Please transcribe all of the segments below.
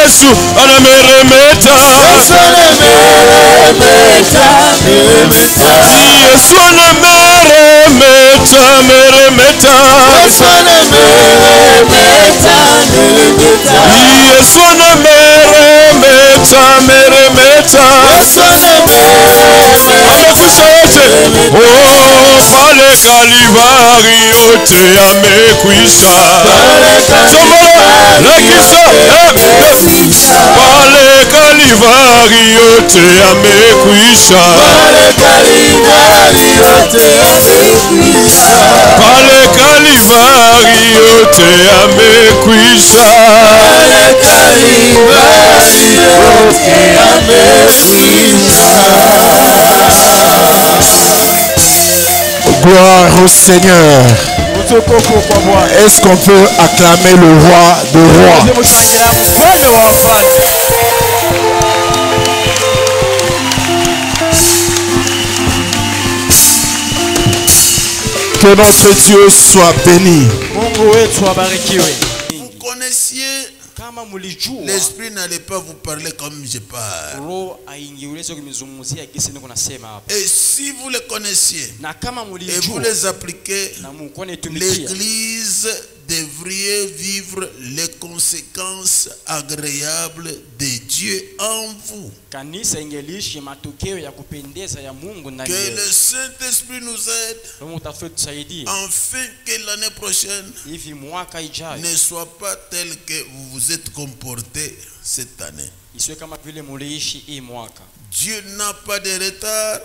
Yesu anameremeta. Yesu anameremeta. Yesu anameremeta, meremeta. Yesu anameremeta. Yesu anameremeta, meremeta. Amekwisha yote. Oh, pale Kalivari yote amekwisha. Lakisha pale Kalivari yote amekwisha. Pale Kalivari yote amekwisha. Pale Kalivari yote amekwisha. Pale Kalivari yote amekwisha. Gloire au Seigneur. Est-ce qu'on peut acclamer le roi de rois? Que notre Dieu soit béni. Vous connaissiez, l'esprit n'allait pas vous parler comme je parle. Et si vous le connaissiez et vous les appliquez, l'Église devrait vivre les conséquences agréables de Dieu en vous. Que le Saint-Esprit nous aide afin que l'année prochaine ne soit pas telle que vous vous êtes comporté cette année. Dieu n'a pas de retard.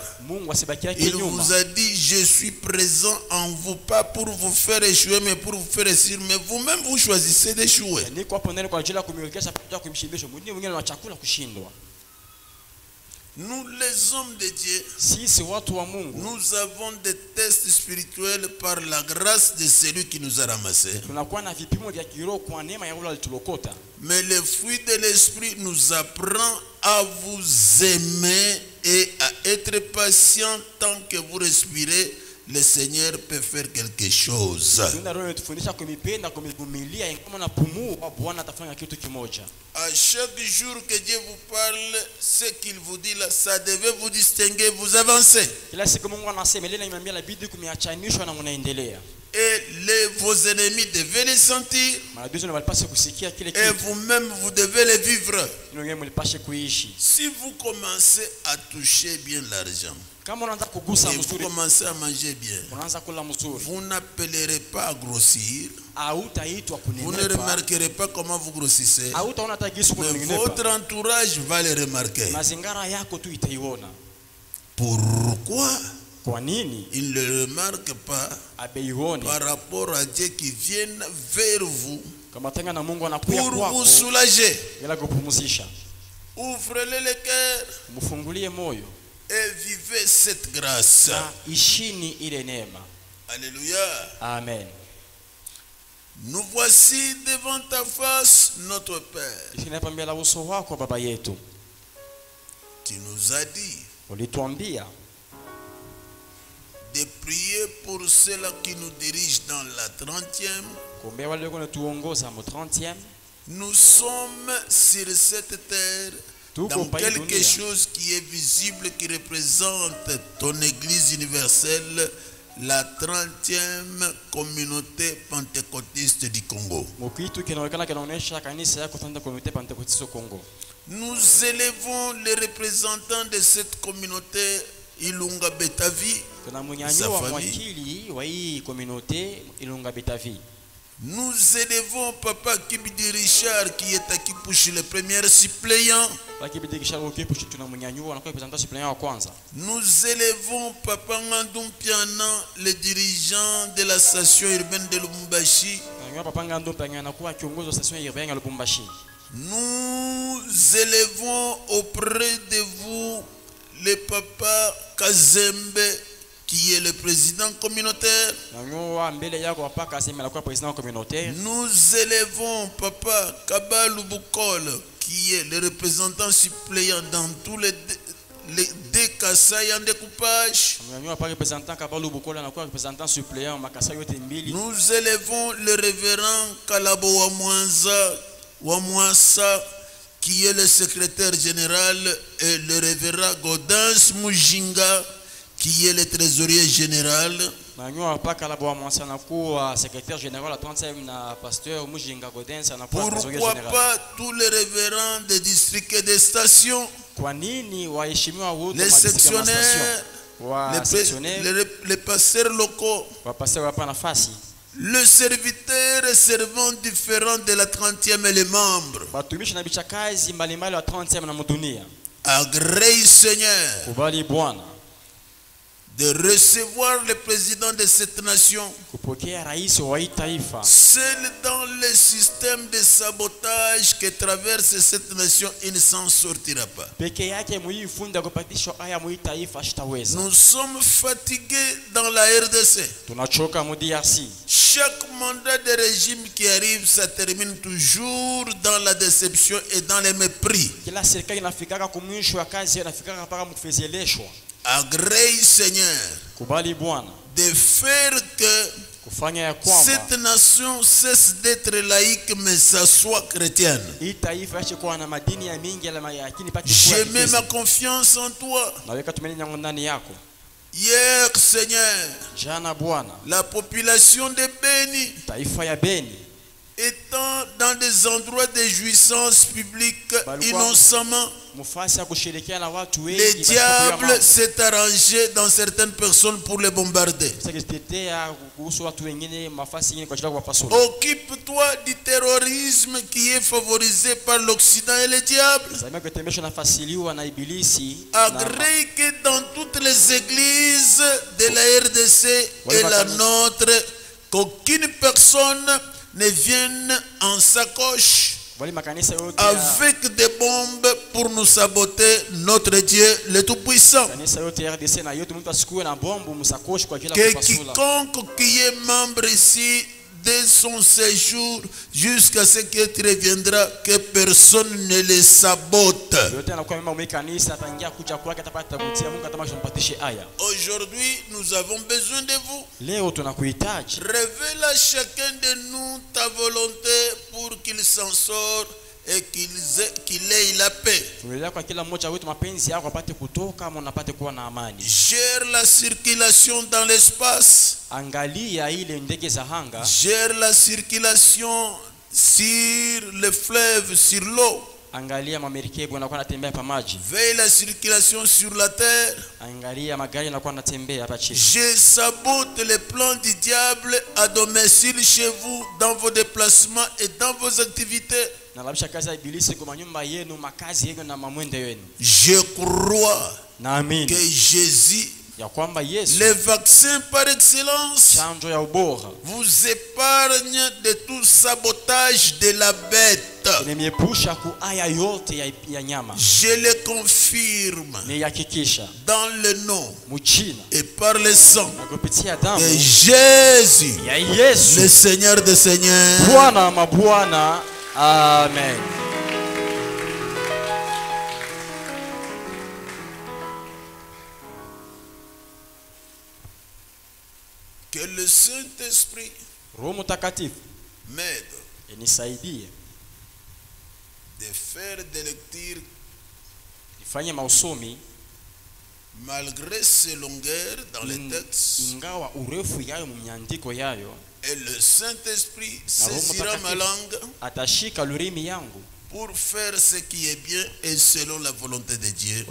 Il vous a dit, je suis présent en vous, pas pour vous faire échouer, mais pour vous faire réussir. Mais vous-même, vous choisissez d'échouer. Nous, les hommes de Dieu, nous avons des tests spirituels par la grâce de celui qui nous a ramassés. Mais le fruit de l'esprit nous apprend à vous aimer et à être patient tant que vous respirez. Le Seigneur peut faire quelque chose. À chaque jour que Dieu vous parle, ce qu'il vous dit là, ça devait vous distinguer, vous avancez. Et vos ennemis devaient les sentir. Et vous-même, vous devez les vivre. Si vous commencez à toucher bien l'argent, et vous commencez à manger bien, vous n'appellerez pas à grossir. Vous ne remarquerez pas comment vous grossissez. Mais votre entourage va le remarquer. Pourquoi il ne le remarque pas par rapport à Dieu qui vient vers vous pour vous soulager? Ouvrez-le le cœur et vivez cette grâce. Alléluia. Amen. Nous voici devant ta face, notre Père. Tu nous as dit de prier pour ceux-là qui nous dirigent dans la 30e. Nous sommes sur cette terre dans quelque chose qui est visible, qui représente ton Église universelle, la 30e communauté pentecôtiste du Congo. Nous élevons les représentants de cette communauté, Ilunga Betavi, sa famille. Nous élevons Papa Kibidi Richard qui est à Kipushi, le premier suppléant. Nous élevons Papa Ngandum Piana, le dirigeant de la station urbaine de Lubumbashi. Nous élevons auprès de vous le Papa Kazembe, qui est le président communautaire. Nous élevons Papa Kabalou Boukol, qui est le représentant suppléant dans tous les Kassai en découpage. Nous élevons le révérend Kalabo Wamwansa, qui est le secrétaire général, et le révérend Gaudens Mujinga, qui est le trésorier général. Pourquoi pas tous les révérends des districts et des stations, les sectionnaires, les pasteurs locaux, le serviteur et servant différents de la 30e et les membres. Agrée, Seigneur, de recevoir le président de cette nation, seul dans le système de sabotage que traverse cette nation, il ne s'en sortira pas. Nous sommes fatigués dans la RDC. Chaque mandat de régime qui arrive, ça termine toujours dans la déception et dans le mépris. Agrée, Seigneur, de faire que cette nation cesse d'être laïque mais s'assoit chrétienne. Je mets ma confiance en toi. Hier, Seigneur, la population de Beni, étant dans des endroits de jouissance publique innocemment, le diable s'est arrangé dans certaines personnes pour les bombarder. Occupe-toi du terrorisme qui est favorisé par l'Occident et le diable. Agrée que dans toutes les églises de la RDC et la nôtre, qu'aucune personne ne viennent en sacoche avec des bombes pour nous saboter notre Dieu le Tout-Puissant. Que quiconque qui est membre ici, dès son séjour jusqu'à ce qu'il reviendra, que personne ne les sabote. Aujourd'hui, nous avons besoin de vous. Révèle à chacun de nous ta volonté pour qu'il s'en sorte et qu'il ait la paix. Gère la circulation dans l'espace. Gère la circulation sur le fleuve, sur l'eau. Veille la circulation sur la terre. Je sabote les plans du diable à domicile chez vous, dans vos déplacements et dans vos activités. Je crois que Jésus, le vaccin par excellence, vous épargne de tout sabotage de la bête. Je le confirme dans le nom et par le sang de Jésus, le Seigneur des Seigneurs. Amen. Que le Saint-Esprit m'aide de faire des lectures malgré ses longueurs dans les textes. Et le Saint-Esprit saisira ma langue pour faire ce qui est bien et selon la volonté de Dieu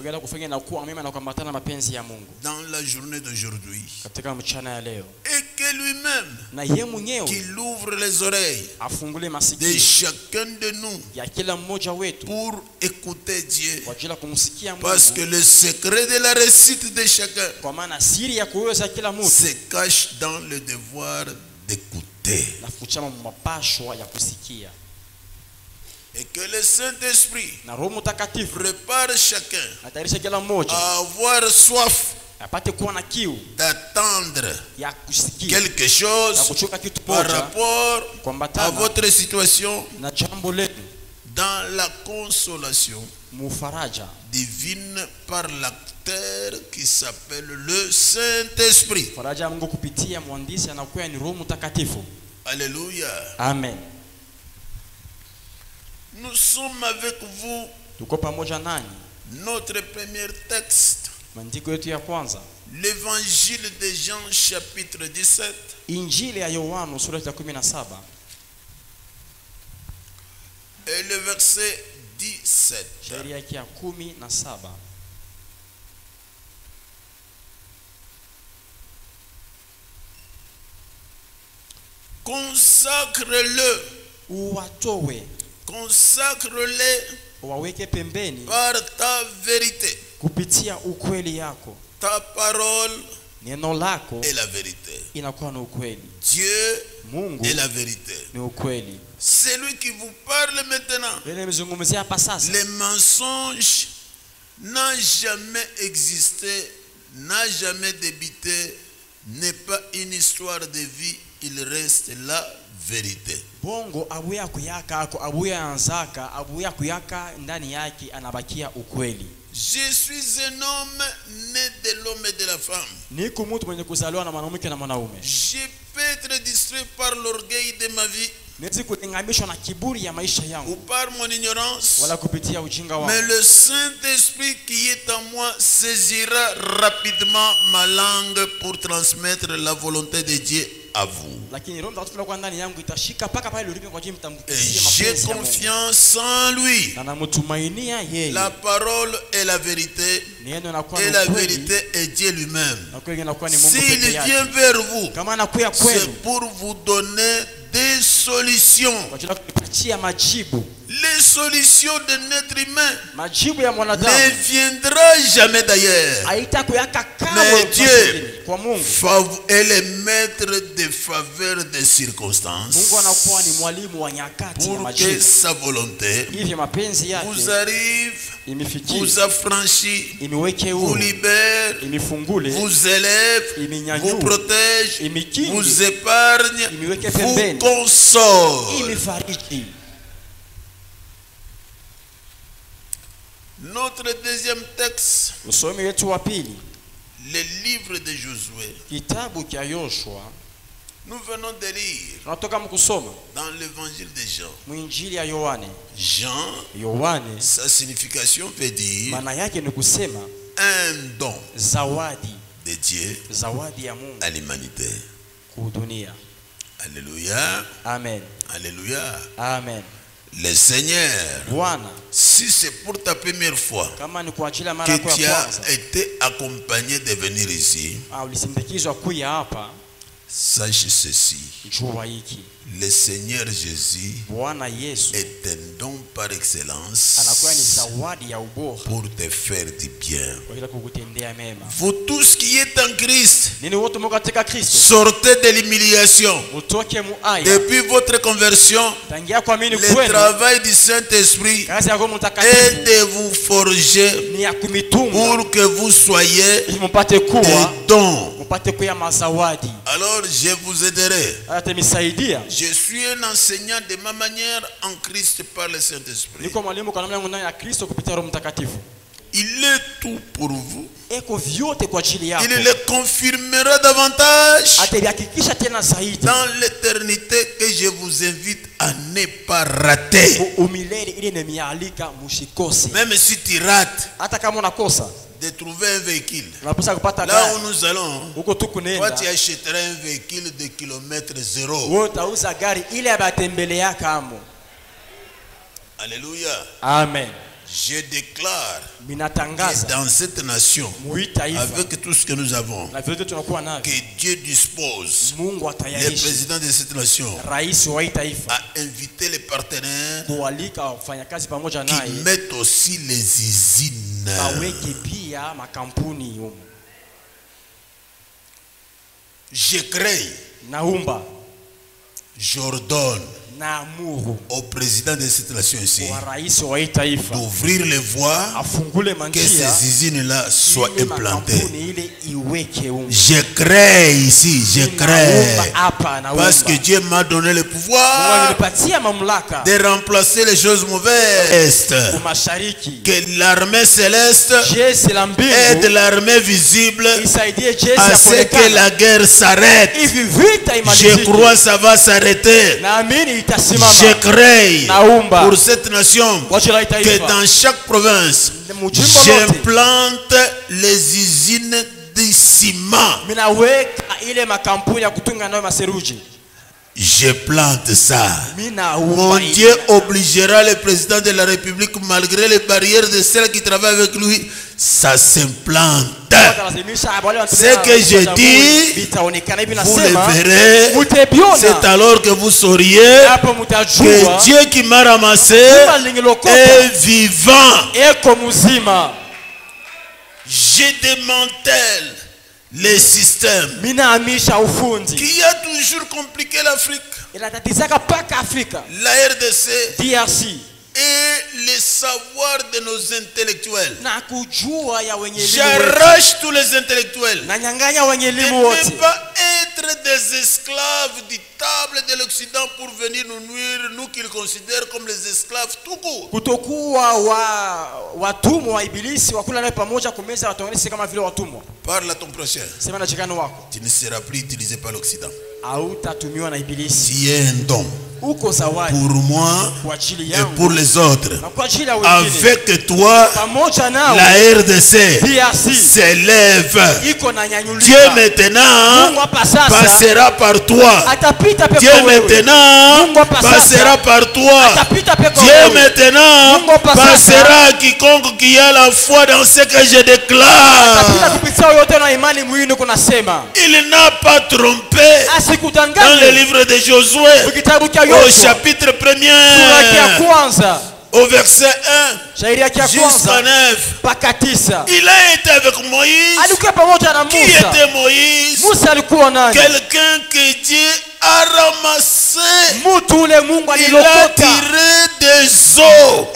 dans la journée d'aujourd'hui. Et que lui-même, qu'il ouvre les oreilles de chacun de nous pour écouter Dieu. Parce que le secret de la réussite de chacun se cache dans le devoir d'écouter. Et que le Saint-Esprit prépare chacun à avoir soif d'attendre quelque chose par rapport à votre situation dans la consolation divine par l'acteur qui s'appelle le Saint-Esprit. Alléluia. Amen. Nous sommes avec vous. Notre premier texte. L'évangile de Jean chapitre 17. Et le verset 17. Consacre-le. Consacre-les par ta vérité. Ta parole est la vérité. Dieu est la vérité. C'est lui qui vous parle maintenant. Les mensonges n'ont jamais existé, n'a jamais débuté, n'est pas une histoire de vie, il reste la vérité. Bongo abuya kuyaka ako abuya anzaka abuya kuyaka ndani yake anabakia ukweli. Je suis un homme né de l'homme et de la femme. Niko mtu mwenye kuzaliwa na mwanamke na mwanaume. Je peux être distrait par l'orgueil de ma vie. Nezi kutengamishwa na kiburi ya maisha yangu. Ou par mon ignorance. Wala kupitia ujinga wangu. Mais le Saint-Esprit qui est en moi saisira rapidement ma langue pour transmettre la volonté de Dieu à vous. Et j'ai confiance en lui. La parole est la vérité. Et la vérité est Dieu lui-même. S'il vient vers vous, c'est pour vous donner des solutions. Les solutions de notre humain ne viendra jamais d'ailleurs. Mais Dieu est le maître des faveurs des circonstances pour que sa volonté vous arrive, vous affranchit, vous libère, vous élève, vous protège, vous épargne, vous console. Notre deuxième texte, le livre de Josué. Nous venons de lire dans l'évangile de Jean. Jean, sa signification veut dire un don de Dieu à l'humanité. Alléluia. Amen. Alléluia. Amen. Le Seigneur, si c'est pour ta première fois que tu as été accompagné de venir ici, sache ceci. Le Seigneur Jésus est un don par excellence pour te faire du bien. Vous tous qui êtes en Christ, sortez de l'humiliation. Depuis votre conversion, le travail du Saint-Esprit est de vous forger pour que vous soyez des dons. Alors je vous aiderai. Je suis un enseignant de ma manière en Christ par le Saint-Esprit. Il est tout pour vous. Il le confirmera davantage dans l'éternité que je vous invite à ne pas rater. Même si tu rates de trouver un véhicule. Là où nous allons, toi tu achèteras un véhicule de kilomètre zéro. Alléluia. Amen. Je déclare que dans cette nation, avec tout ce que nous avons, que Dieu dispose le président de cette nation à inviter les partenaires qui mettent aussi les usines. Je crée, j'ordonne au président de cette nation ici d'ouvrir les voies, que ces usines-là soient implantées. Je crée ici, je crée, parce que Dieu m'a donné le pouvoir de remplacer les choses mauvaises. Que l'armée céleste aide l'armée visible à ce que la guerre s'arrête. Je crois que ça va s'arrêter. je crée pour cette nation que dans chaque province, j'implante les usines de ciment. Je plante ça. Mon Dieu obligera le président de la République, malgré les barrières de celles qui travaillent avec lui, ça s'implante. Ce que je dis, vous le verrez. C'est alors que vous sauriez que Dieu qui m'a ramassé est vivant. Je démantèle les systèmes qui a toujours compliqué l'Afrique, la RDC, DRC, et les savoirs de nos intellectuels. J'arrache tous les intellectuels. Ne pas être des esclaves du table de l'Occident pour venir nous nuire, nous qu'ils considèrent comme les esclaves tout court. Parle à ton prochain. Tu ne seras plus utilisé par l'Occident. Tu es un don pour moi et pour les autres. Avec toi, la RDC s'élève. Dieu maintenant passera par toi. Dieu maintenant passera par toi. Dieu maintenant passera à quiconque qui a la foi dans ce que je déclare. Il n'a pas trompé dans le livre de Josué au chapitre 1er au verset 1 jusqu'à 9. Il a été avec Moïse. Qui était Moïse? Quelqu'un que Dieu a ramassé. Il a tiré des eaux.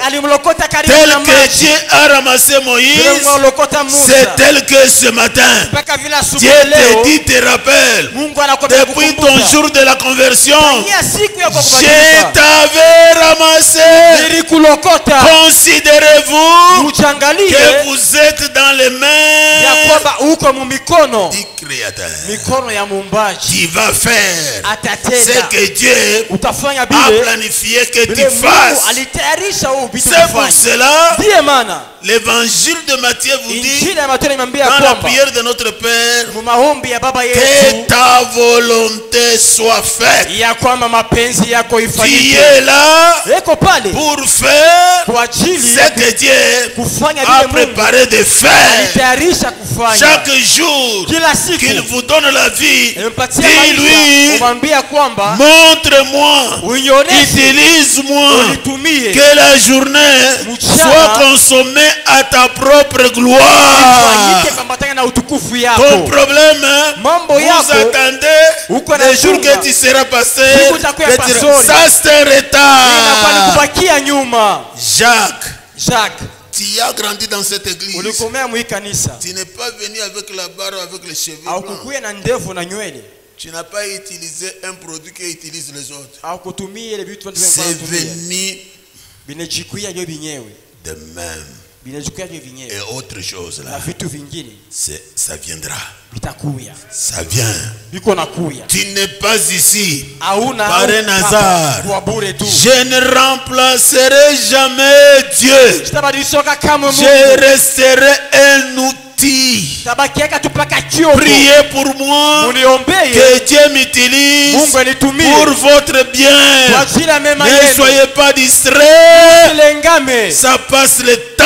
Tel que Dieu a ramassé Moïse, c'est tel que ce matin Dieu te dit, te rappelle, depuis ton jour de la conversion, je t'avais ramassé. Considérez-vous que vous êtes dans les mains du Créateur qui va faire ce que Dieu a planifié que tu fasses. C'est pour cela l'évangile de Matthieu vous dit dans la prière de notre Père que ta volonté soit faite. Tu es là pour faire ce que Dieu a préparé de faire. Chaque jour qu'il vous donne la vie, dis-lui, montre-moi, utilise-moi, que la journée soit consommée à ta propre gloire. Ton problème, vous attendez le jour que tu seras passé, ça c'est un retard. Jacques, tu as grandi dans cette église. Tu n'es pas venu avec la barbe, avec les cheveux blancs. Tu n'as pas utilisé un produit qui utilise les autres. C'est venu de même. Et autre chose là, ça viendra. Ça vient. Tu n'es pas ici par un hasard. Je ne remplacerai jamais Dieu. Je resterai un outil. Priez pour moi que Dieu m'utilise pour votre bien. Ne soyez pas distraits. Ça passe le temps.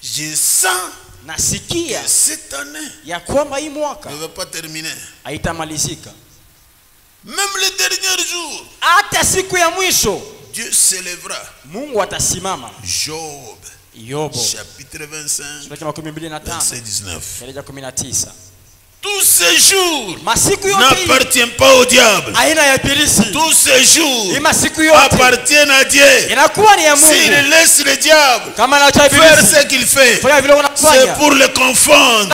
Je sens que cette année ne va pas terminer. Même les derniers jours, Dieu s'élèvera. Job, chapitre 25, verset 19. Tous ces jours n'appartiennent pas au diable. Tous ces jours appartiennent à Dieu. S'il laisse le diable faire ce qu'il fait, c'est pour le confondre.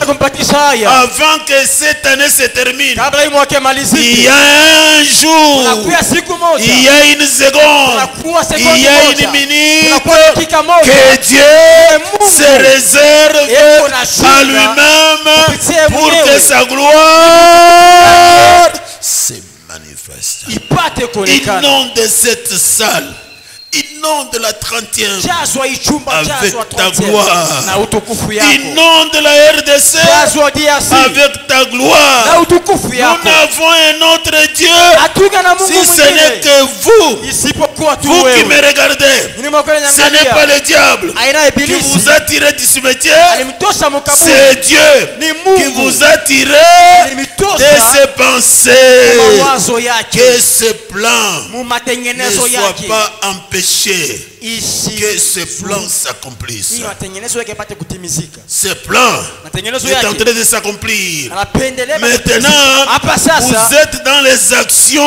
Avant que cette année se termine, il y a un jour, il y a une seconde, il y a une minute que Dieu se réserve à lui-même pour que sa ta gloire se manifeste. Inonde cette salle. Inonde la 30e avec ta gloire. Inonde la RDC avec ta gloire. Nous n'avons un autre Dieu si ce n'est que vous. Vous qui me regardez, ce n'est pas le diable qui vous a tiré du cimetière. C'est Dieu qui vous a tiré de ses pensées. Que ce plan ne soit pas empêché. Que ce plan s'accomplisse. Ce plan est en train de s'accomplir. Maintenant, vous êtes dans les actions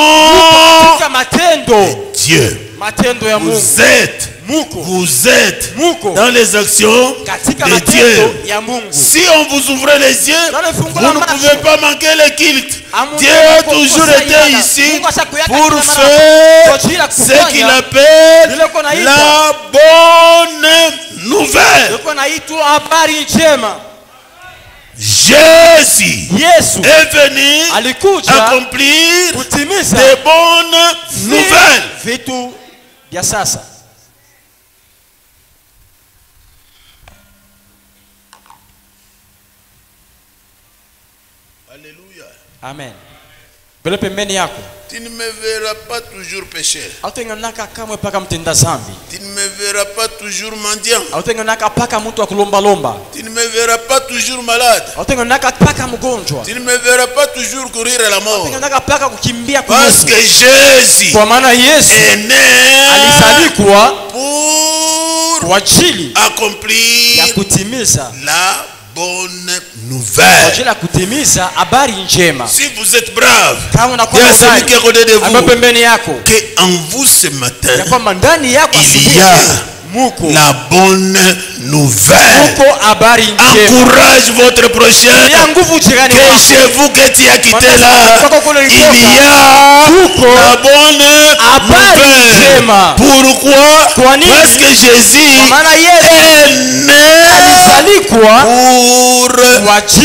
de Dieu. Vous êtes dans les actions de Dieu. Si on vous ouvre les yeux, vous ne pouvez pas manquer le culte. Dieu a toujours été ici pour faire ce qu'il appelle la bonne nouvelle. Jésus est venu accomplir des bonnes nouvelles. Alléluia. Amen. Tu ne me verras pas toujours pécheur. Tu ne me verras pas toujours mendiant. Tu ne me verras pas toujours malade. Tu ne me verras pas toujours courir à la mort. Parce que Jésus est né pour accomplir la bonne nouvelle. Si vous êtes brave, il y a celui qui est à côté de vous, qu'en vous ce matin, il y a la bonne nouvelle. Encourage votre prochain. Que chez vous que tu as quitté là, il y a la bonne nouvelle. Pourquoi? Parce que Jésus est né pour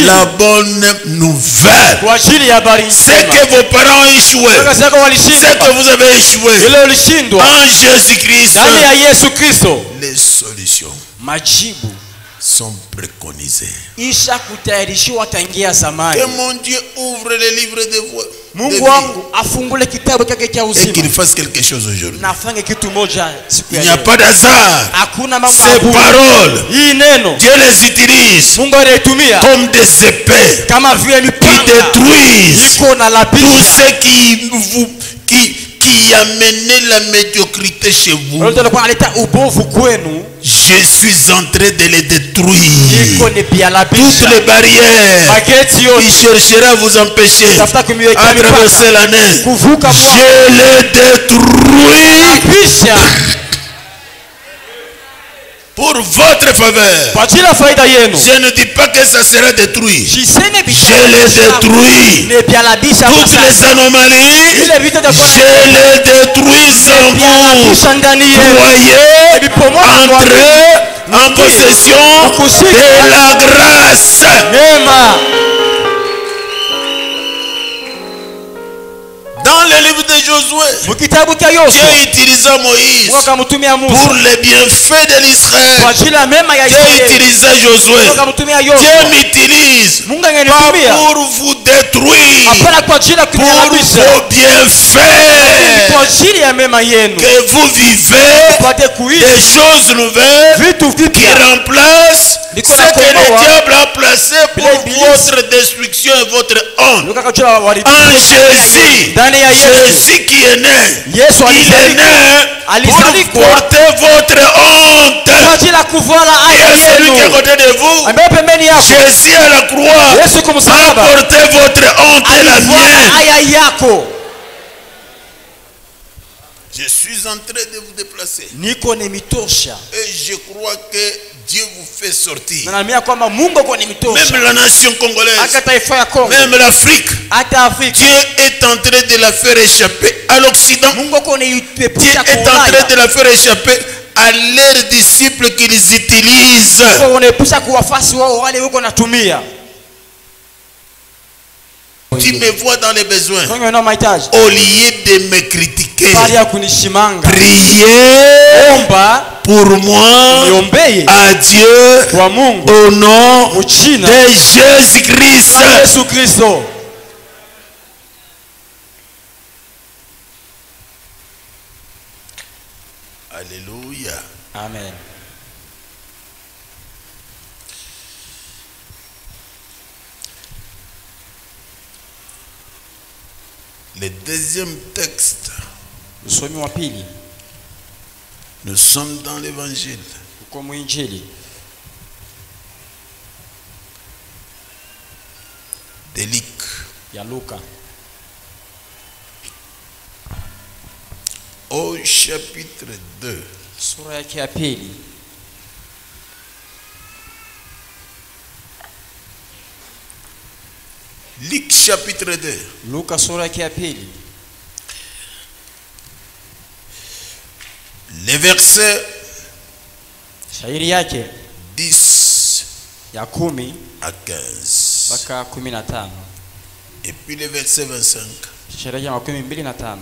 la bonne nouvelle. C'est que vos parents ont échoué. C'est que vous avez échoué. En Jésus-Christ, les solutions sont préconisées. Que mon Dieu ouvre les livres de voix et qu'il fasse quelque chose aujourd'hui. Il n'y a pas d'hasard. Ces paroles, Dieu les utilise comme des épées qui détruisent tout ce qui amenait la médiocrité chez vous. Je suis en train de les détruire. Toutes les barrières qui chercheraient à vous empêcher à traverser l'année, je les détruis pour votre faveur. Je ne dis pas que ça sera détruit. Je les détruis. Toutes les anomalies, je les détruis sans vous. Croyez, entrez en possession de la grâce. Dans le livre de Josué, Dieu utilisa Moïse pour les bienfaits de l'Israël. Dieu utilisa Josué. Dieu m'utilise pas pour vous détruire, pour vos bienfaits. Que vous vivez des choses nouvelles qui remplacent ce que le diable a placé pour votre destruction et votre honte. En Jésus, Jésus qui est né, il est né pour porter votre honte. Et celui qui est à côté de vous, Jésus à la croix a porté votre honte et la mienne. Je suis en train de vous déplacer. Et je crois que Dieu vous fait sortir. Même la nation congolaise, même l'Afrique, Dieu est en train de la faire échapper à l'Occident. Dieu est en train de la faire échapper à leurs disciples qu'ils utilisent. Tu me vois dans les besoins. Au lieu de me critiquer, priez pour moi à Dieu au nom de Jésus-Christ. Alléluia. Amen. Le deuxième texte. Nous sommes dans l'évangile de Luc. Au chapitre 2. Luc chapitre 2. Luka sura ya pili. Le verset shairi yake 10 ya 10 à 15 mpaka 15. Et puis le verset 25. Shairi ya 25.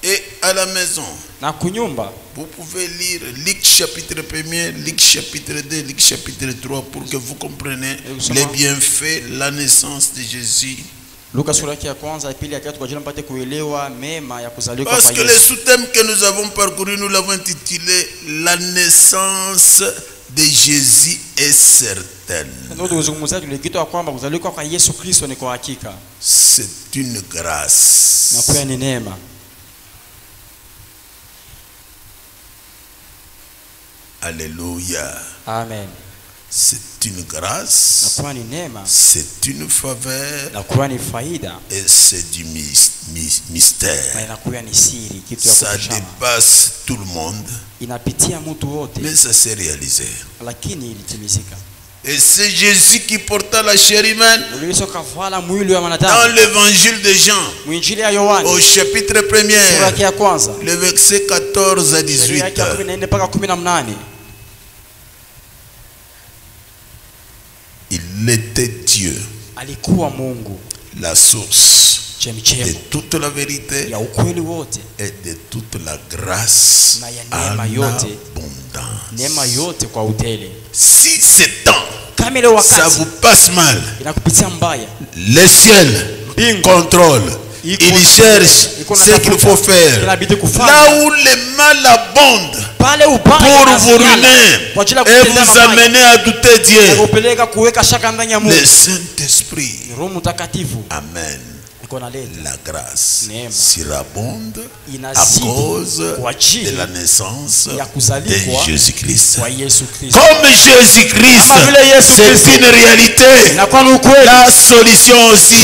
Et à la maison, na kunyumba, vous pouvez lire Luc chapitre 1er, Luc chapitre 2, Luc chapitre 3 pour que vous compreniez les bienfaits, la naissance de Jésus. Luka sura ya kwanza ya pili ya tatu kwa ajili mpate kuelewa mema ya kuzaliwa kwa Yesu. Parce que le sous-thème que nous avons parcouru, nous l'avons intitulé La naissance de Jésus est certaine. C'est une grâce. Alléluia. Amen. C'est une grâce. C'est une faveur. Et c'est du mystère. Ça dépasse tout le monde. Mais ça s'est réalisé. Et c'est Jésus qui porta la chair humaine dans l'évangile de Jean, au chapitre 1er, le verset 14 à 18. Il était Dieu, la source de toute la vérité et de toute la grâce en abondance. Si c'est temps, ça vous passe mal, le ciel contrôle. Il cherche ce qu'il faut faire. Là où le mal abonde pour vous ruiner et vous amener à douter Dieu, le Saint-Esprit, Amen, la grâce surabonde à cause de la naissance de Jésus-Christ. Comme Jésus-Christ, c'est une réalité, la solution aussi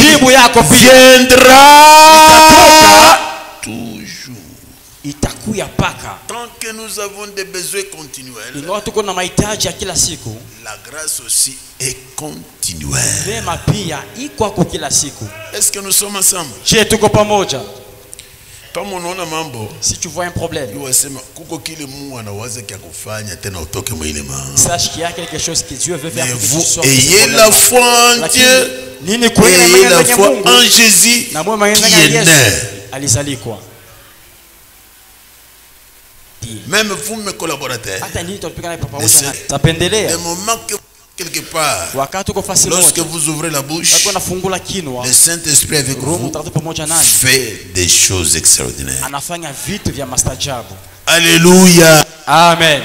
viendra toujours. Tant que nous avons des besoins continuels, la grâce aussi est continuelle. Est-ce que nous sommes ensemble? Si tu vois un problème, sache qu'il y a quelque chose que Dieu veut faire. Mais vous ayez la foi en Dieu, ayez la foi en Jésus qui est né. Même vous, mes collaborateurs, le moment que quelque part, lorsque vous ouvrez la bouche, le Saint-Esprit avec vous fait des choses extraordinaires. Alléluia. Amen.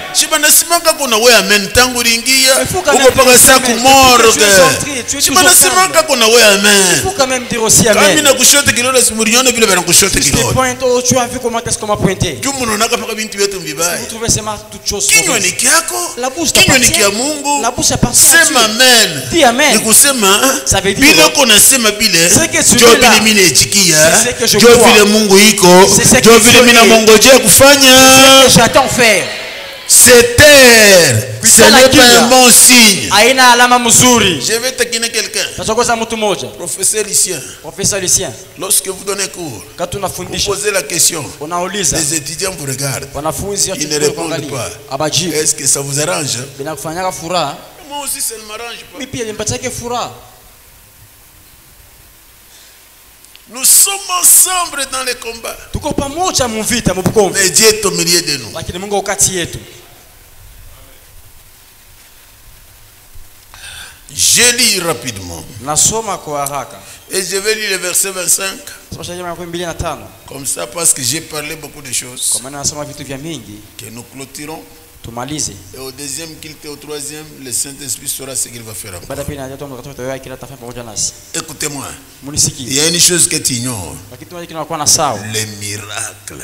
J'attends faire. Cette terre, ce n'est pas un bon signe. Je vais taquiner quelqu'un. Professeur Lucien. Lorsque vous donnez cours, vous posez la question. Les étudiants vous regardent. Ils ne répondent pas. Est-ce que ça vous arrange? Moi aussi, ça ne m'arrange pas. Nous sommes ensemble dans les combats. Mais Dieu est au milieu de nous. Je lis rapidement. Et je vais lire le verset 25. Comme ça, parce que j'ai parlé beaucoup de choses. Que nous clôturons. Et au deuxième culte et au troisième, le Saint-Esprit saura ce qu'il va faire encore. Écoutez-moi. Il y a une chose que tu ignores. Le miracle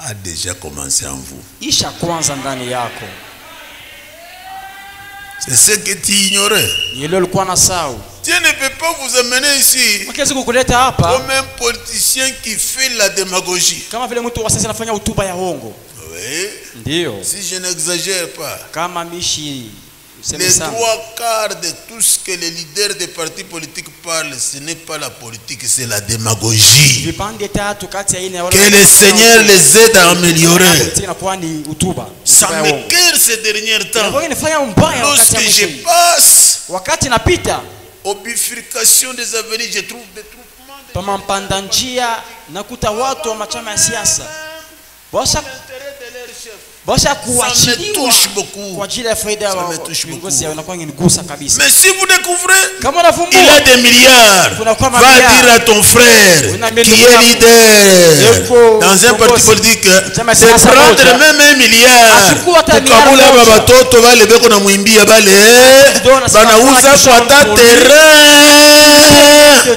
a déjà commencé en vous. C'est ce que tu ignorais. Dieu ne peut pas vous amener ici comme un politicien qui fait la démagogie. Oui. Si je n'exagère pas, les 3/4 de tout ce que les leaders des partis politiques parlent, ce n'est pas la politique, c'est la démagogie. Que le Seigneur les aide à améliorer. Ça me cœur ces derniers temps. Lorsque je passe aux bifurcations des avenirs, je trouve des troupements. Ça me touche beaucoup. Mais si vous découvrez, il a des milliards. Va dire à ton frère qui est leader dans un parti politique de prendre même 1 milliard pour Kabula Babatoto va lever qu'on a mouimbi balé banauza kwata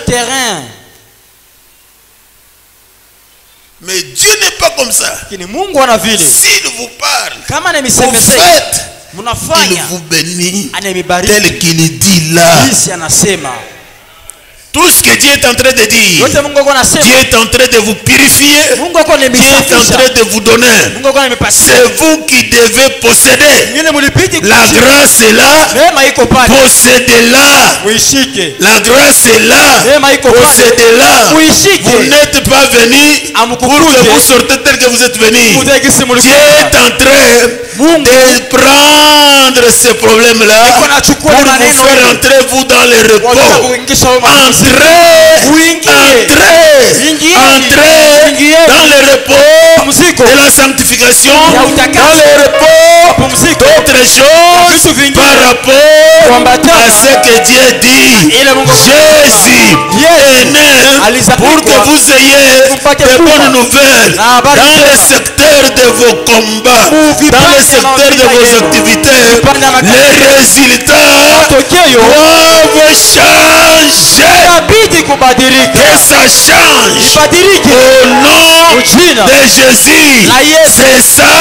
terrain. Mais Dieu n'est pas comme ça. S'il vous parle, vous faites, il vous bénit tel qu'il dit là. Tout ce que Dieu est en train de dire, Dieu est en train de vous purifier, Dieu est en train de vous donner. C'est vous qui devez posséder. La grâce est là, possédez-la. La grâce est là, possédez-la. Vous n'êtes pas venu pour que vous sortez tel que vous êtes venu. Dieu est en train de prendre ces problèmes-là pour vous faire entrer vous dans le repos. Entrez dans le repos de la sanctification, dans le repos d'autres choses par rapport à ce que Dieu dit. Jésus est né pour que vous ayez de bonnes nouvelles dans le secteur de vos combats, dans le secteur de vos activités. Les résultats doivent changer. Que ça change au nom de Jésus. C'est ça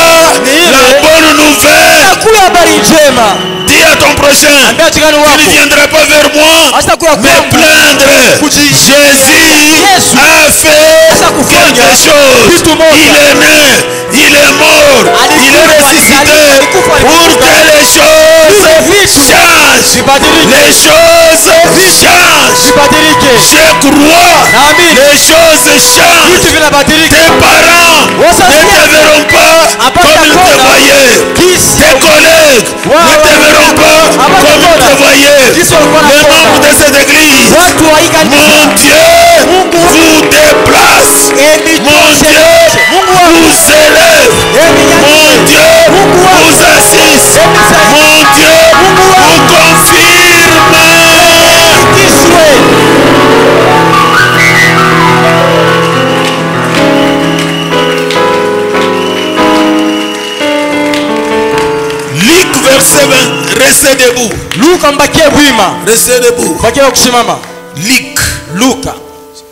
la bonne nouvelle. Dis à ton prochain, tu ne viendras pas vers moi me plaindre. Jésus a fait quelque chose. Il est né, il est mort, il est ressuscité pour que les choses changent. Les choses changent. Je crois, les choses changent. Tes parents ne te verront pas comme ils te voyaient. Tes collègues ne te verront pas comme ils te voyaient. Les membres de cette église, mon Dieu vous déplace. Mon Dieu vous élève. Mon Dieu vous assiste. Mon Dieu vous confirme. Luc verset 20, restez debout. Restez debout. Luc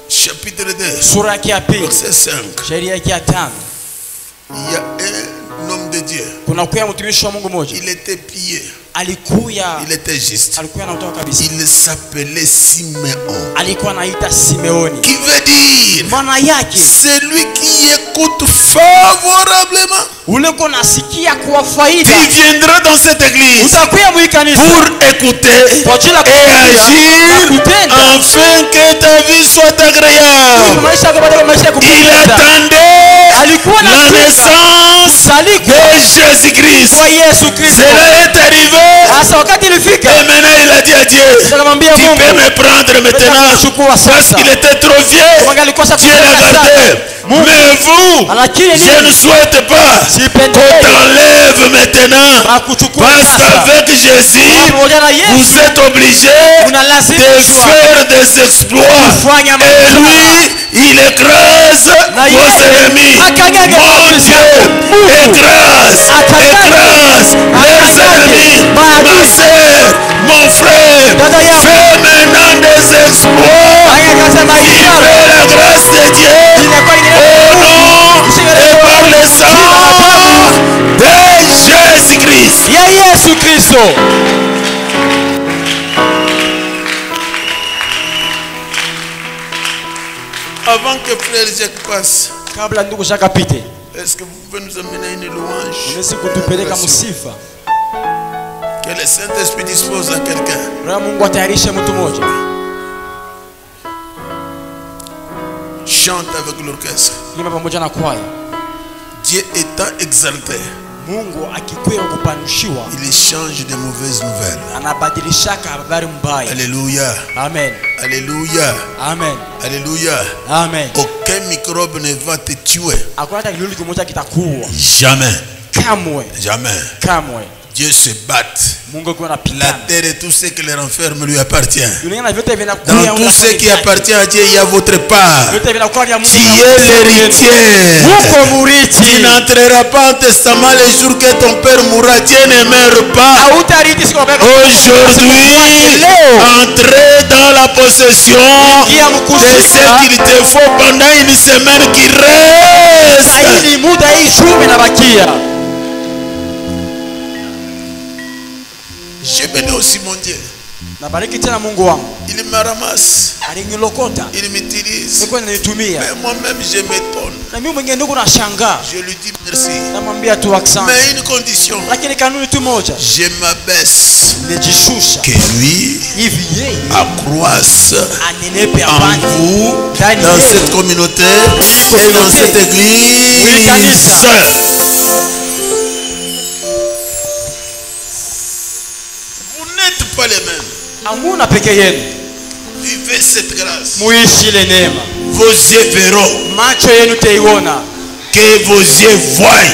chapitre 2 verset 5. Il y a un homme de Dieu. Il était pieux. Il était juste. Il s'appelait Siméon. Qui veut dire celui qui écoute favorablement. Tu viendras dans cette église pour écouter et agir afin que ta vie soit agréable. Il attendait la naissance de Jésus-Christ. Cela est arrivé Et maintenant il a dit à Dieu, tu peux me prendre maintenant parce qu'il était trop vieux. Dieu l'a gardé. Mais vous, je ne souhaite pas qu'on t'enlève maintenant. Parce qu'avec Jésus, vous êtes obligés de faire des exploits. Et lui, il écrase vos ennemis. Mon Dieu, écrase leurs ennemis. Ma soeur, mon frère, fais maintenant des exploits. Vivez la grâce de Dieu. Au nom et par le sang de Jésus-Christ. Avant que frère Jacques passe, est-ce que vous pouvez nous amener une louange? Que le Saint-Esprit dispose à quelqu'un. Chante avec l'orchestre. Dieu étant exalté, il échange de mauvaises nouvelles. Alléluia. Amen. Alléluia. Amen. Alléluia. Amen. Aucun microbe ne va te tuer. Jamais. Jamais. Dieu se bat. La terre et tout ce qui les renferme lui appartient. Dans tout ce qui appartient à Dieu, il y a votre part. Tu es l'héritier. Tu n'entreras pas en testament le jour que ton père mourra. Dieu ne meurt pas. Aujourd'hui, entrez dans la possession de ce qu'il te faut pendant une semaine qui reste. Je bénis aussi mon Dieu. Il me ramasse. Il m'utilise. Mais moi-même je m'étonne. Je lui dis merci. Mais une condition. Je m'abaisse. Que lui accroisse en vous, dans cette communauté et dans cette église. Pas les mêmes. Vivez cette grâce. Vos yeux verront. Que vos yeux voient.